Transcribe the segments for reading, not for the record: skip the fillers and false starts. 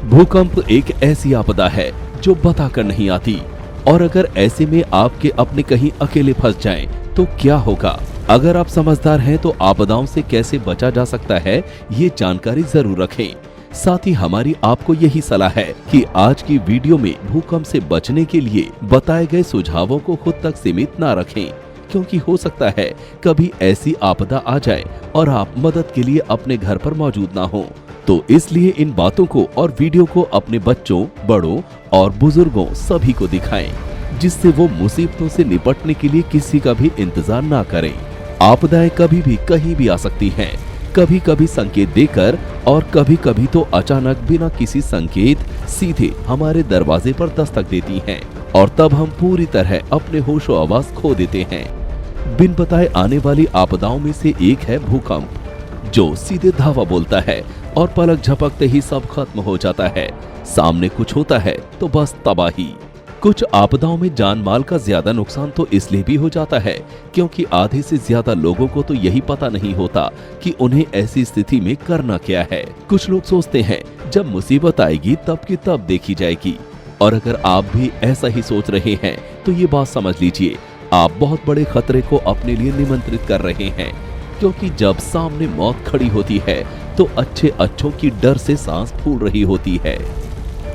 भूकंप एक ऐसी आपदा है जो बताकर नहीं आती, और अगर ऐसे में आपके अपने कहीं अकेले फंस जाएं, तो क्या होगा। अगर आप समझदार हैं तो आपदाओं से कैसे बचा जा सकता है, ये जानकारी जरूर रखें। साथ ही हमारी आपको यही सलाह है कि आज की वीडियो में भूकंप से बचने के लिए बताए गए सुझावों को खुद तक सीमित ना रखें, क्योंकि हो सकता है कभी ऐसी आपदा आ जाए और आप मदद के लिए अपने घर पर मौजूद ना हो। तो इसलिए इन बातों को और वीडियो को अपने बच्चों, बड़ों और बुजुर्गों सभी को दिखाएं, जिससे वो मुसीबतों से निपटने के लिए किसी का भी इंतजार ना करें। आपदाएं कभी भी कहीं भी आ सकती हैं, कभी कभी संकेत देकर और कभी कभी तो अचानक बिना किसी संकेत सीधे हमारे दरवाजे पर दस्तक देती हैं, और तब हम पूरी तरह अपने होशो आवाज खो देते हैं। बिन बताए आने वाली आपदाओं में से एक है भूकंप, जो सीधे धावा बोलता है और पलक झपकते ही सब खत्म हो जाता है। सामने कुछ होता है तो बस तबाही। कुछ आपदाओं में जान माल का ज्यादा नुकसान तो इसलिए भी हो जाता है क्योंकि आधे से ज्यादा लोगों को तो यही पता नहीं होता कि उन्हें ऐसी स्थिति में करना क्या है। कुछ लोग सोचते हैं जब मुसीबत आएगी तब की तब देखी जाएगी, और अगर आप भी ऐसा ही सोच रहे हैं तो ये बात समझ लीजिए, आप बहुत बड़े खतरे को अपने लिए निमंत्रित कर रहे हैं। क्योंकि जब सामने मौत खड़ी होती है तो अच्छों की डर से सांस फूल रही होती है।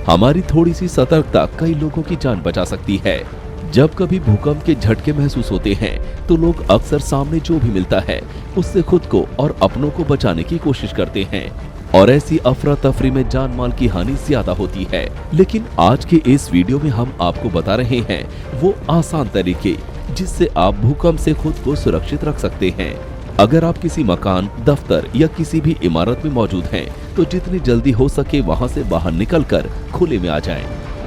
हमारी थोड़ी सी सतर्कता कई लोगों की जान बचा सकती है। जब कभी भूकंप के झटके महसूस होते हैं तो लोग अक्सर सामने जो भी मिलता है उससे खुद को और अपनों को बचाने की कोशिश करते हैं, और ऐसी अफरा तफरी में जान माल की हानि ज्यादा होती है। लेकिन आज के इस वीडियो में हम आपको बता रहे हैं वो आसान तरीके जिससे आप भूकंप से खुद को सुरक्षित रख सकते हैं। अगर आप किसी मकान, दफ्तर या किसी भी इमारत में मौजूद हैं, तो जितनी जल्दी हो सके वहां से बाहर निकलकर खुले में आ जाएं।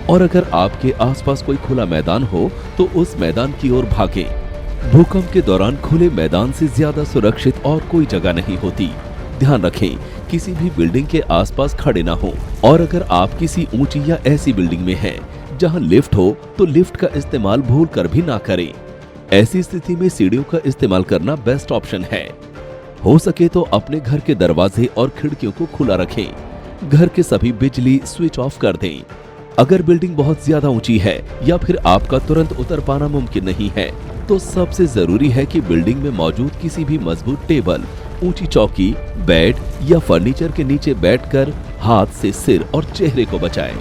और अगर आपके आसपास कोई खुला मैदान हो तो उस मैदान की ओर भागें। भूकंप के दौरान खुले मैदान से ज्यादा सुरक्षित और कोई जगह नहीं होती। ध्यान रखें, किसी भी बिल्डिंग के आसपास खड़े ना हो, और अगर आप किसी ऊंची या ऐसी बिल्डिंग में हैं जहां लिफ्ट हो तो लिफ्ट का इस्तेमाल भूल कर भी ना करें। ऐसी स्थिति में सीढ़ियों का इस्तेमाल करना बेस्ट ऑप्शन है। हो सके तो अपने घर के दरवाजे और खिड़कियों को खुला रखें। घर के सभी बिजली स्विच ऑफ कर दें। अगर बिल्डिंग बहुत ज्यादा ऊंची है या फिर आपका तुरंत उतर पाना मुमकिन नहीं है, तो सबसे जरूरी है कि बिल्डिंग में मौजूद किसी भी मजबूत टेबल, ऊंची चौकी, बेड या फर्नीचर के नीचे बैठकर हाथ से सिर और चेहरे को बचाएं।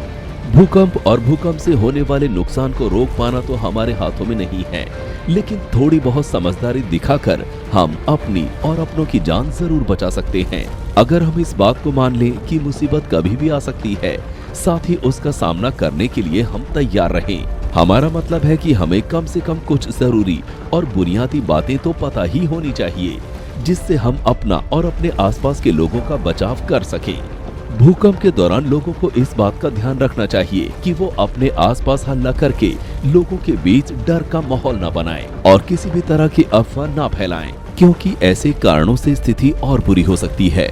भूकंप और भूकंप से होने वाले नुकसान को रोक पाना तो हमारे हाथों में नहीं है, लेकिन थोड़ी बहुत समझदारी दिखाकर हम अपनी और अपनों की जान जरूर बचा सकते हैं। अगर हम इस बात को मान लें कि मुसीबत कभी भी आ सकती है, साथ ही उसका सामना करने के लिए हम तैयार रहें। हमारा मतलब है कि हमें कम से कम कुछ जरूरी और बुनियादी बातें तो पता ही होनी चाहिए, जिससे हम अपना और अपने आसपास के लोगों का बचाव कर सकें। भूकंप के दौरान लोगों को इस बात का ध्यान रखना चाहिए कि वो अपने आसपास हल्ला करके लोगों के बीच डर का माहौल न बनाएं और किसी भी तरह की अफवाह न फैलाएं, क्योंकि ऐसे कारणों से स्थिति और बुरी हो सकती है।